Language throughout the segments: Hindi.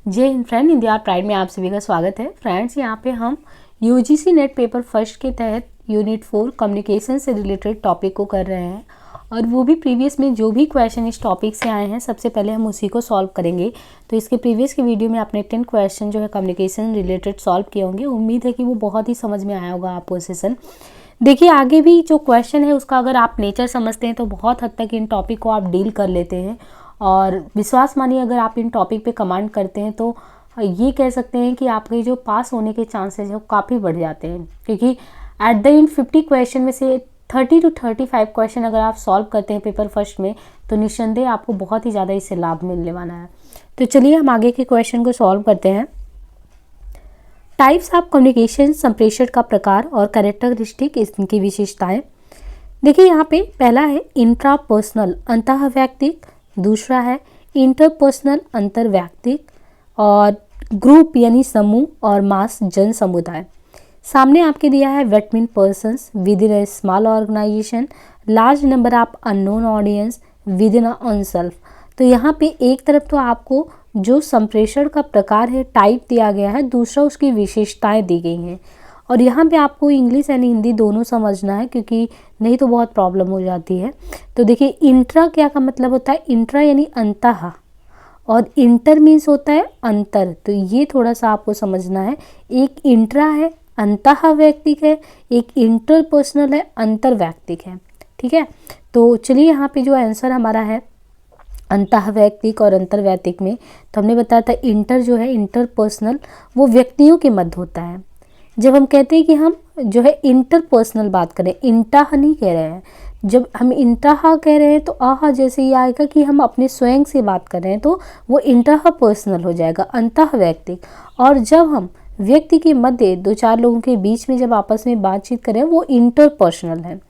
जय हिंद फ्रेंड, इंडिया प्राइड में आप सभी का स्वागत है। फ्रेंड्स, यहाँ पे हम यूजीसी नेट पेपर फर्स्ट के तहत यूनिट 4 कम्युनिकेशन से रिलेटेड टॉपिक को कर रहे हैं और वो भी प्रीवियस में जो भी क्वेश्चन इस टॉपिक से आए हैं सबसे पहले हम उसी को सॉल्व करेंगे। तो इसके प्रीवियस की वीडियो में आपने 10 क्वेश्चन जो है कम्युनिकेशन रिलेटेड सॉल्व किए होंगे। उम्मीद है कि वो बहुत ही समझ में आया होगा आपको सेशन। देखिए, आगे भी जो क्वेश्चन है उसका अगर आप नेचर समझते हैं तो बहुत हद तक इन टॉपिक को आप डील कर लेते हैं और विश्वास मानिए अगर आप इन टॉपिक पे कमांड करते हैं तो ये कह सकते हैं कि आपके जो पास होने के चांसेस है वो काफ़ी बढ़ जाते हैं, क्योंकि एट द एंड 50 क्वेश्चन में से 30 to 35 क्वेश्चन अगर आप सॉल्व करते हैं पेपर फर्स्ट में तो निस्संदेह आपको बहुत ही ज़्यादा इससे लाभ मिलने वाला है। तो चलिए हम आगे के क्वेश्चन को सॉल्व करते हैं। टाइप्स ऑफ कम्युनिकेशन, संप्रेषण का प्रकार और कैरेक्टरिस्टिक, इनकी विशेषताएं। देखिए, यहाँ पे पहला है इंट्रापर्सनल, अंतःवैयक्तिक। दूसरा है इंटरपर्सनल, अंतर्वैयक्तिक। और ग्रुप यानी समूह और मास, जन समुदाय। सामने आपके दिया है that mean persons within a small organization, large number of unknown audience within on self. तो यहाँ पे एक तरफ तो आपको जो संप्रेषण का प्रकार है टाइप दिया गया है, दूसरा उसकी विशेषताएं दी गई हैं। और यहाँ पे आपको इंग्लिश यानी हिंदी दोनों समझना है, क्योंकि नहीं तो बहुत प्रॉब्लम हो जाती है। तो देखिए, इंट्रा क्या का मतलब होता है, इंट्रा यानी अंतः, और इंटर मीन्स होता है अंतर। तो ये थोड़ा सा आपको समझना है। एक इंट्रा है, अंतः वैयक्तिक है, एक इंटरपर्सनल है, अंतर्वैयक्तिक है। ठीक है, तो चलिए यहाँ पे जो आंसर हमारा है अंतः वैयक्तिक और अंतर्वैयक्तिक में, तो हमने बताया था इंटर जो है इंटरपर्सनल वो व्यक्तियों के मध्य होता है। जब हम कहते हैं कि हम जो है इंटरपर्सनल बात करें, इंटाह नहीं कह रहे हैं। जब हम इंटाह कह रहे हैं तो आह जैसे ये आएगा कि हम अपने स्वयं से बात कर रहे हैं तो वो इंटाह पर्सनल हो जाएगा, अंतः वैयक्तिक। और जब हम व्यक्ति के मध्य दो चार लोगों के बीच में जब आपस में बातचीत करें वो इंटरपर्सनल है।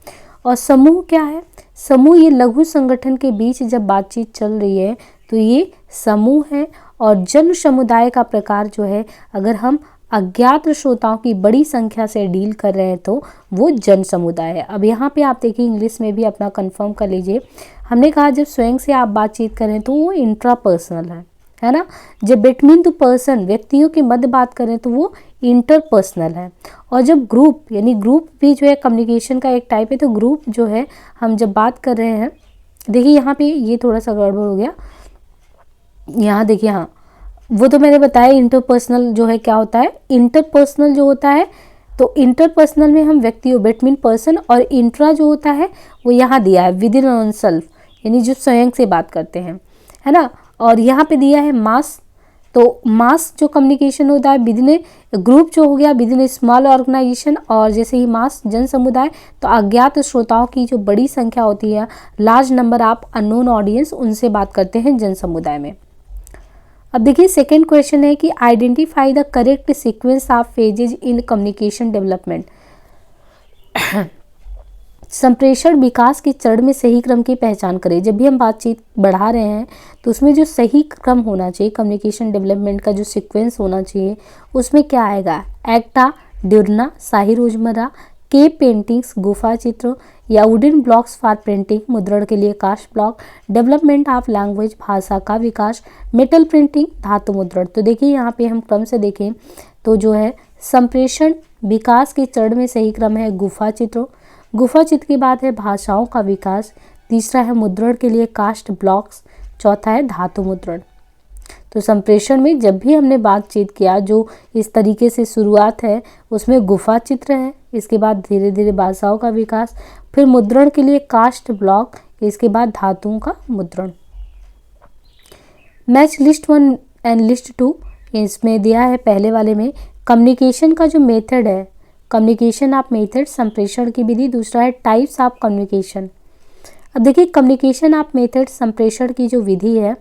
और समूह क्या है, समूह ये लघु संगठन के बीच जब बातचीत चल रही है तो ये समूह है। और जन समुदाय का प्रकार जो है, अगर हम अज्ञात श्रोताओं की बड़ी संख्या से डील कर रहे हैं तो वो जन समुदाय है। अब यहाँ पे आप देखिए इंग्लिश में भी अपना कंफर्म कर लीजिए। हमने कहा जब स्वयं से आप बातचीत करें तो वो इंट्रापर्सनल है ना। जब बिटवीन टू पर्सन, व्यक्तियों के मध्य बात करें तो वो इंटरपर्सनल है। और जब ग्रुप यानी ग्रुप भी जो है कम्युनिकेशन का एक टाइप है, तो ग्रुप जो है हम जब बात कर रहे हैं, देखिए यहाँ पे ये थोड़ा सा गड़बड़ हो गया। यहाँ देखिए, हाँ वो तो मैंने बताया इंटरपर्सनल जो है क्या होता है। इंटरपर्सनल जो होता है तो इंटरपर्सनल में हम व्यक्तियों बिटवीन पर्सन, और इंट्रा जो होता है वो यहाँ दिया है विद इन ऑन सेल्फ, यानी जो स्वयं से बात करते हैं, है ना। और यहाँ पे दिया है मास, तो मास जो कम्युनिकेशन होता है विद इन ग्रुप जो हो गया विद इन स्मॉल ऑर्गेनाइजेशन। और जैसे ही मास जन समुदाय, तो अज्ञात श्रोताओं की जो बड़ी संख्या होती है, large number of unknown audience, उनसे बात करते हैं जन समुदाय में। अब देखिए सेकेंड क्वेश्चन है कि identify the correct sequence of phases in communication development. संप्रेषण विकास के चरण में सही क्रम की पहचान करें। जब भी हम बातचीत बढ़ा रहे हैं तो उसमें जो सही क्रम होना चाहिए, कम्युनिकेशन डेवलपमेंट का जो सीक्वेंस होना चाहिए, उसमें क्या आएगा, एक्टा, ड्यूरना, शाही रोजमर्रा, केव पेंटिंग्स, गुफा चित्र, या वुडन ब्लॉक्स फॉर प्रिंटिंग, मुद्रण के लिए cast block, development of language, भाषा का विकास, मेटल प्रिंटिंग, धातु मुद्रण। तो देखिए यहाँ पे हम क्रम से देखें तो जो है संप्रेषण विकास के चरण में सही क्रम है गुफा चित्र, गुफा चित्र के बाद है भाषाओं का विकास, तीसरा है मुद्रण के लिए कास्ट ब्लॉक्स, चौथा है धातु मुद्रण। तो संप्रेषण में जब भी हमने बातचीत किया जो इस तरीके से शुरुआत है उसमें गुफा चित्र है, इसके बाद धीरे धीरे भाषाओं का विकास, फिर मुद्रण के लिए कास्ट ब्लॉक, इसके बाद धातुओं का मुद्रण। मैच लिस्ट 1 एंड लिस्ट 2, इसमें दिया है पहले वाले में कम्युनिकेशन का जो मेथड है, कम्युनिकेशन ऑफ मेथड, संप्रेषण की विधि। दूसरा है टाइप्स ऑफ कम्युनिकेशन। अब देखिए कम्युनिकेशन ऑफ मेथड, संप्रेषण की जो विधि है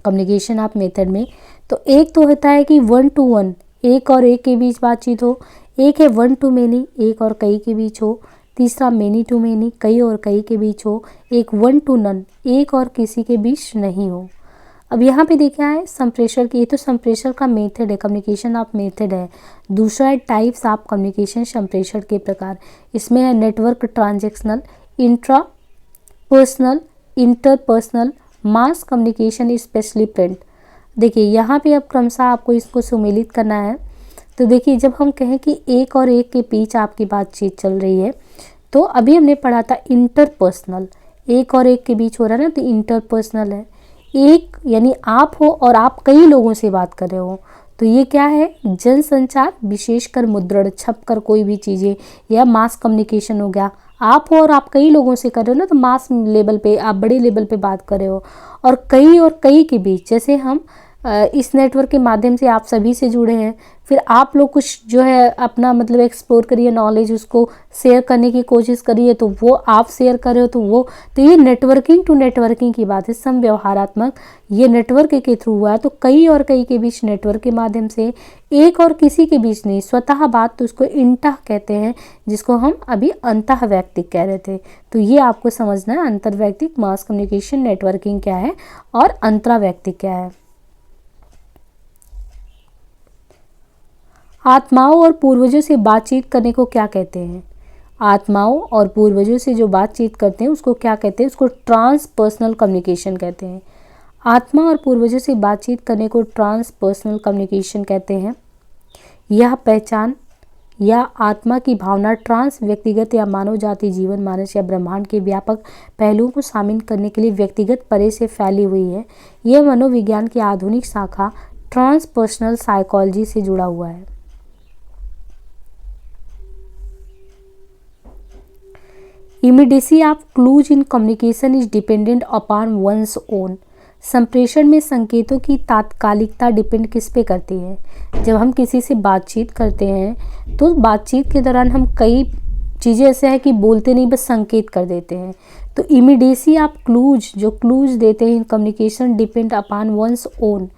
कम्युनिकेशन ऑफ मेथड में, तो एक तो होता है कि 1 to 1, एक और एक के बीच बातचीत हो, एक है 1 to many, एक और कई के बीच हो, तीसरा many to many, कई और कई के बीच हो, एक 1 to none, एक और किसी के बीच नहीं हो। अब यहाँ पे देखा है संप्रेषण की, ये तो संप्रेषण का मेथड है, कम्युनिकेशन ऑफ मेथड है। दूसरा है टाइप्स ऑफ कम्युनिकेशन, संप्रेषण के प्रकार। इसमें है network transactional, intra personal, interpersonal, mass communication specially print. देखिए यहाँ पे अब क्रमशः आपको इसको सुमेलित करना है। तो देखिए जब हम कहें कि एक और एक के बीच आपकी बातचीत चल रही है, तो अभी हमने पढ़ा था इंटरपर्सनल, एक और एक के बीच हो रहा है ना, तो इंटरपर्सनल है। एक यानी आप हो और आप कई लोगों से बात कर रहे हो, तो ये क्या है, जनसंचार, विशेषकर मुद्रण, छपकर कोई भी चीज़ें, या मास कम्युनिकेशन हो गया। आप हो और आप कई लोगों से कर रहे हो ना, तो मास लेवल पे, आप बड़े लेवल पे बात कर रहे हो। और कई के बीच, जैसे हम इस नेटवर्क के माध्यम से आप सभी से जुड़े हैं, फिर आप लोग कुछ जो है अपना मतलब एक्सप्लोर करिए, नॉलेज उसको शेयर करने की कोशिश करिए, तो वो आप शेयर कर रहे हो, तो ये नेटवर्किंग टू नेटवर्किंग की बात है, समव्यवहारात्मक। ये नेटवर्क के थ्रू हुआ है, तो कई और कई के बीच नेटवर्क के माध्यम से, एक और किसी के बीच नहीं, स्वतः बात, तो उसको इंटह कहते हैं, जिसको हम अभी अंतः वैयक्तिक कह रहे थे। तो ये आपको समझना है, अंतर्वैयक्तिक मास कम्युनिकेशन नेटवर्किंग क्या है और अंतरावैयक्तिक क्या है। आत्माओं और पूर्वजों से बातचीत करने को क्या कहते हैं? आत्माओं और पूर्वजों से जो बातचीत करते हैं उसको क्या कहते हैं? उसको ट्रांसपर्सनल कम्युनिकेशन कहते हैं। आत्मा और पूर्वजों से बातचीत करने को ट्रांसपर्सनल कम्युनिकेशन कहते हैं। यह पहचान या आत्मा की भावना ट्रांस व्यक्तिगत या मानव जाति, जीवन, मानस या ब्रह्मांड के व्यापक पहलुओं को शामिल करने के लिए व्यक्तिगत परे से फैली हुई है। यह मनोविज्ञान की आधुनिक शाखा ट्रांसपर्सनल साइकोलॉजी से जुड़ा हुआ है। Immediacy of clues in communication is dependent upon one's own. संप्रेषण में संकेतों की तात्कालिकता डिपेंड किस पे करती है? जब हम किसी से बातचीत करते हैं तो बातचीत के दौरान हम कई चीज़ें ऐसे हैं कि बोलते नहीं, बस संकेत कर देते हैं। तो इमीडिएसी ऑफ क्लूज, जो क्लूज देते हैं in communication depend upon one's own,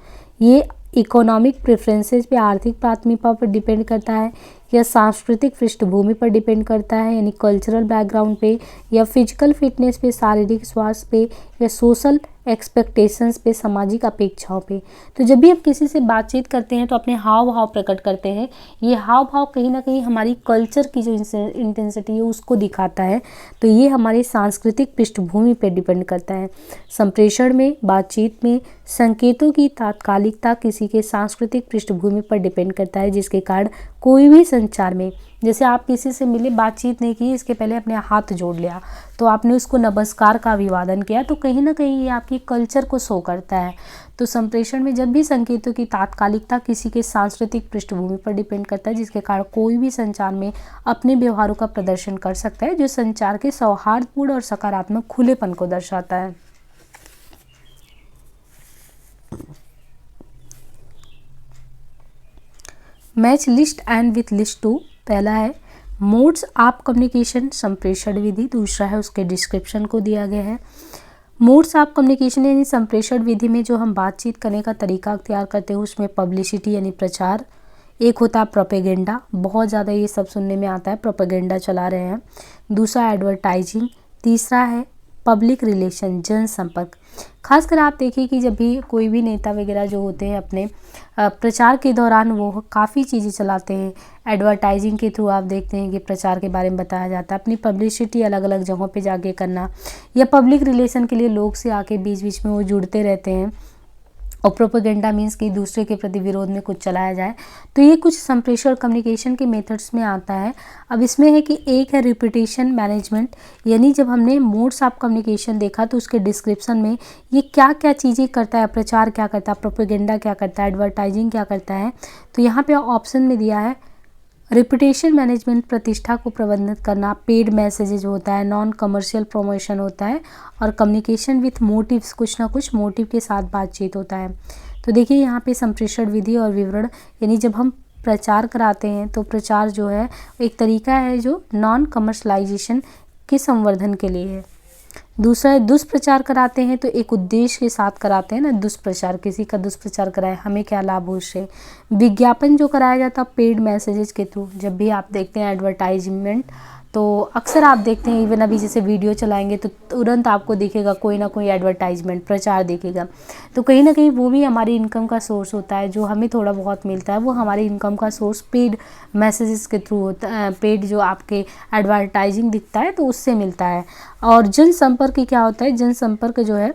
ये इकोनॉमिक प्रेफरेंसेस पे, आर्थिक प्राथमिकता पर डिपेंड करता है, या सांस्कृतिक पृष्ठभूमि पर डिपेंड करता है, यानी कल्चरल बैकग्राउंड पे, या फिजिकल फिटनेस पे, शारीरिक स्वास्थ्य पे, या सोशल एक्सपेक्टेशंस पे, सामाजिक अपेक्षाओं पे। तो जब भी हम किसी से बातचीत करते हैं तो अपने हाव भाव प्रकट करते हैं। ये हाव भाव कहीं ना कहीं हमारी कल्चर की जो इंटेंसिटी है उसको दिखाता है। तो ये हमारी सांस्कृतिक पृष्ठभूमि पर डिपेंड करता है। संप्रेषण में, बातचीत में संकेतों की तात्कालिकता किसी के सांस्कृतिक पृष्ठभूमि पर डिपेंड करता है, जिसके कारण कोई भी संचार में, जैसे आप किसी से मिले, बातचीत नहीं की, इसके पहले अपने हाथ जोड़ लिया, तो आपने उसको नमस्कार का अभिवादन किया, तो कहीं ना कहीं ये आपकी कल्चर को शो करता है। तो संप्रेषण में जब भी संकेतों की तात्कालिकता किसी के सांस्कृतिक पृष्ठभूमि पर डिपेंड करता है, जिसके कारण कोई भी संचार में अपने व्यवहारों का प्रदर्शन कर सकता है, जो संचार के सौहार्दपूर्ण और सकारात्मक खुलेपन को दर्शाता है। Match list and with list two. पहला है मोड्स ऑफ कम्युनिकेशन, संप्रेषण विधि। दूसरा है उसके डिस्क्रिप्शन को दिया गया है। मोड्स ऑफ कम्युनिकेशन यानी संप्रेषण विधि में जो हम बातचीत करने का तरीका अख्तियार करते हैं उसमें पब्लिसिटी यानी प्रचार, एक होता है प्रोपेगेंडा, बहुत ज़्यादा ये सब सुनने में आता है, प्रोपेगेंडा चला रहे हैं। दूसरा एडवर्टाइजिंग। तीसरा है पब्लिक रिलेशन, जनसंपर्क। खासकर आप देखिए कि जब भी कोई भी नेता वगैरह जो होते हैं अपने प्रचार के दौरान वो काफ़ी चीज़ें चलाते हैं। एडवर्टाइजिंग के थ्रू आप देखते हैं कि प्रचार के बारे में बताया जाता है, अपनी पब्लिसिटी अलग अलग जगहों पे जाके करना, या पब्लिक रिलेशन के लिए लोग से आके बीच बीच में वो जुड़ते रहते हैं। और प्रोपेगेंडा मीन्स कि दूसरे के प्रति विरोध में कुछ चलाया जाए। तो ये कुछ संप्रेषण कम्युनिकेशन के मेथड्स में आता है। अब इसमें है कि एक है रिपीटेशन मैनेजमेंट, यानी जब हमने मोड्स ऑफ कम्युनिकेशन देखा तो उसके डिस्क्रिप्शन में ये क्या क्या चीज़ें करता है, प्रचार क्या करता है, प्रोपेगेंडा क्या करता है, एडवर्टाइजिंग क्या करता है। तो यहाँ पे ऑप्शन में दिया है रिपुटेशन मैनेजमेंट, प्रतिष्ठा को प्रबंधित करना, पेड मैसेजेज होता है, नॉन कमर्शियल प्रमोशन होता है, और कम्युनिकेशन विथ मोटिव्स, कुछ ना कुछ मोटिव के साथ बातचीत होता है। तो देखिए यहाँ पे संप्रेषण विधि और विवरण, यानी जब हम प्रचार कराते हैं तो प्रचार जो है एक तरीका है जो नॉन कमर्शलाइजेशन के संवर्धन के लिए है। दूसरा है दुष्प्रचार कराते हैं तो एक उद्देश्य के साथ कराते हैं ना, दुष्प्रचार, किसी का दुष्प्रचार कराए, हमें क्या लाभ हो उससे। विज्ञापन जो कराया जाता है पेड मैसेजेस के थ्रू, जब भी आप देखते हैं एडवर्टाइजमेंट तो अक्सर आप देखते हैं, इवन अभी जैसे वीडियो चलाएंगे तो तुरंत आपको दिखेगा कोई ना कोई एडवर्टाइजमेंट, प्रचार दिखेगा। तो कहीं ना कहीं वो भी हमारी इनकम का सोर्स होता है, जो हमें थोड़ा बहुत मिलता है वो हमारी इनकम का सोर्स पेड मैसेजेस के थ्रू होता है, पेड जो आपके एडवर्टाइजिंग दिखता है तो उससे मिलता है। और जनसंपर्क क्या होता है, जनसंपर्क जो है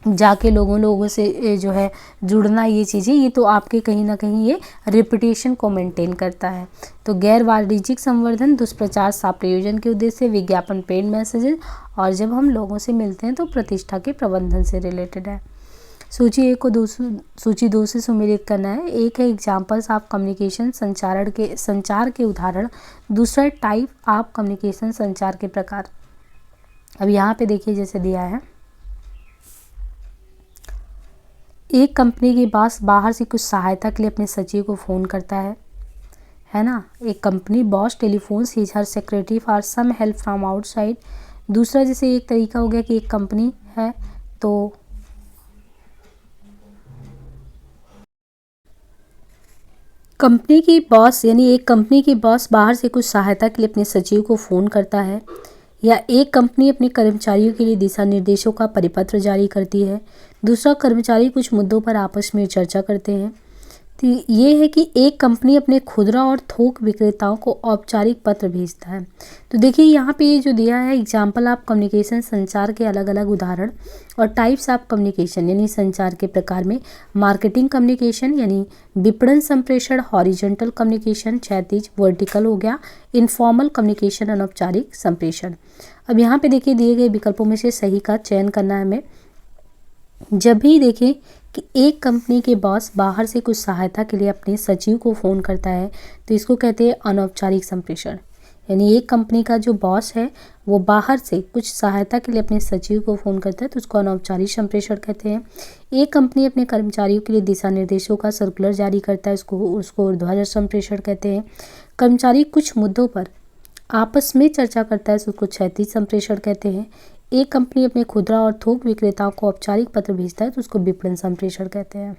जाके लोगों से जो है जुड़ना, ये चीज़ें, ये तो आपके कहीं ना कहीं ये रेपुटेशन को मेंटेन करता है। तो गैर वाणिज्यिक संवर्धन, दुष्प्रचार, प्रयोजन के उद्देश्य से, विज्ञापन, पेड मैसेजेस, और जब हम लोगों से मिलते हैं तो प्रतिष्ठा के प्रबंधन से रिलेटेड है। सूची 1 को सूची 2 से सुमेलित करना है। एक है एग्जाम्पल्स ऑफ कम्युनिकेशन, संचार के उदाहरण। दूसरा टाइप ऑफ कम्युनिकेशन, संचार के प्रकार। अब यहाँ पे देखिए जैसे दिया है, एक कंपनी के बॉस बाहर से कुछ सहायता के लिए अपने सचिव को फ़ोन करता है ना। एक company boss telephones his her secretary for some help from outside. दूसरा जैसे एक तरीका हो गया कि एक कंपनी है तो कंपनी की बॉस, यानी एक कंपनी की बॉस बाहर से कुछ सहायता के लिए अपने सचिव को फ़ोन करता है, या एक कंपनी अपने कर्मचारियों के लिए दिशा निर्देशों का परिपत्र जारी करती है। दूसरा, कर्मचारी कुछ मुद्दों पर आपस में चर्चा करते हैं। तो ये है कि एक कंपनी अपने खुदरा और थोक विक्रेताओं को औपचारिक पत्र भेजता है। तो देखिए यहाँ पे ये जो दिया है एग्जाम्पल ऑफ कम्युनिकेशन, संचार के अलग अलग उदाहरण, और टाइप्स ऑफ कम्युनिकेशन यानी संचार के प्रकार में मार्केटिंग कम्युनिकेशन यानी विपणन संप्रेषण, हॉरिजॉन्टल कम्युनिकेशन क्षैतिज वर्टिकल हो गया, इनफॉर्मल कम्युनिकेशन अनौपचारिक संप्रेषण। अब यहाँ पे देखिए दिए गए विकल्पों में से सही का चयन करना है हमें। जब भी देखें कि एक कंपनी के बॉस बाहर से कुछ सहायता के लिए अपने सचिव को फ़ोन करता है तो इसको कहते हैं अनौपचारिक संप्रेषण। यानी एक कंपनी का जो बॉस है वो बाहर से कुछ सहायता के लिए अपने सचिव को फ़ोन करता है तो उसको अनौपचारिक संप्रेषण कहते हैं। एक कंपनी अपने कर्मचारियों के लिए दिशा निर्देशों का सर्कुलर जारी करता है, उसको ऊर्ध्वाधर संप्रेषण कहते हैं। कर्मचारी कुछ मुद्दों पर आपस में चर्चा करता है तो उसको क्षैतिज संप्रेषण कहते हैं। एक कंपनी अपने खुदरा और थोक विक्रेताओं को औपचारिक पत्र भेजता है तो उसको विपणन संप्रेषण कहते हैं।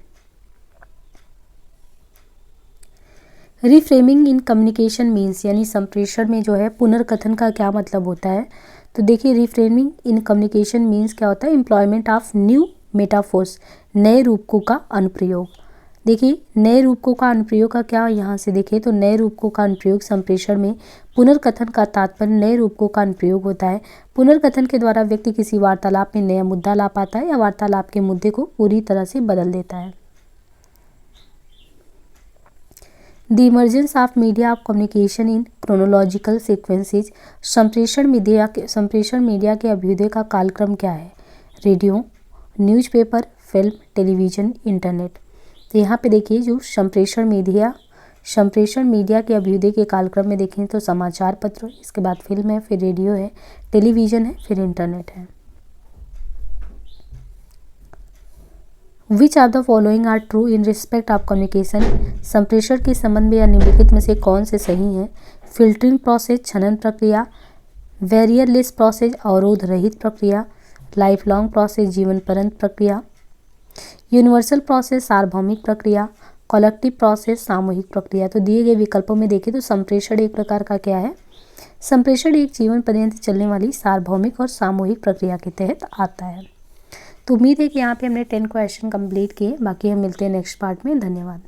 रिफ्रेमिंग इन कम्युनिकेशन मीन्स, यानी संप्रेषण में जो है पुनर्कथन का क्या मतलब होता है। तो देखिए रिफ्रेमिंग इन कम्युनिकेशन मीन्स क्या होता है, एम्प्लॉयमेंट ऑफ न्यू मेटाफोर्स, नए रूपकों का अनुप्रयोग। देखिए नए रूपकों का अनुप्रयोग का क्या, यहाँ से देखें तो नए रूपकों का अनुप्रयोग संप्रेषण में पुनर्कथन का तात्पर्य नए रूपकों का अनुप्रयोग होता है। पुनर्कथन के द्वारा व्यक्ति किसी वार्तालाप में नया मुद्दा ला पाता है या वार्तालाप के मुद्दे को पूरी तरह से बदल देता है। The emergence of media of communication in chronological sequences, संप्रेषण मीडिया के अभ्युदय का कालक्रम क्या है। Radio, newspaper, film, television, internet. तो यहाँ पे देखिए जो संप्रेषण मीडिया के अभ्युदय के कालक्रम में देखें तो समाचार पत्र, इसके बाद फिल्म है, फिर रेडियो है, टेलीविज़न है, फिर इंटरनेट है। Which of the following are true in respect of communication, संप्रेषण के संबंध में या निम्नलिखित में से कौन से सही हैं। फिल्टरिंग प्रोसेस, छनन प्रक्रिया, बैरियरलेस प्रोसेस, अवरोध रहित प्रक्रिया, लाइफ लॉन्ग प्रोसेस, जीवन पर्यंत प्रक्रिया, यूनिवर्सल प्रोसेस, सार्वभौमिक प्रक्रिया, कलेक्टिव प्रोसेस, सामूहिक प्रक्रिया। तो दिए गए विकल्पों में देखें तो संप्रेषण एक प्रकार का क्या है, संप्रेषण एक जीवन पर्यंत चलने वाली सार्वभौमिक और सामूहिक प्रक्रिया के तहत आता है। तो उम्मीद है कि यहाँ पे हमने 10 क्वेश्चन कंप्लीट किए। बाकी हम मिलते हैं नेक्स्ट पार्ट में। धन्यवाद।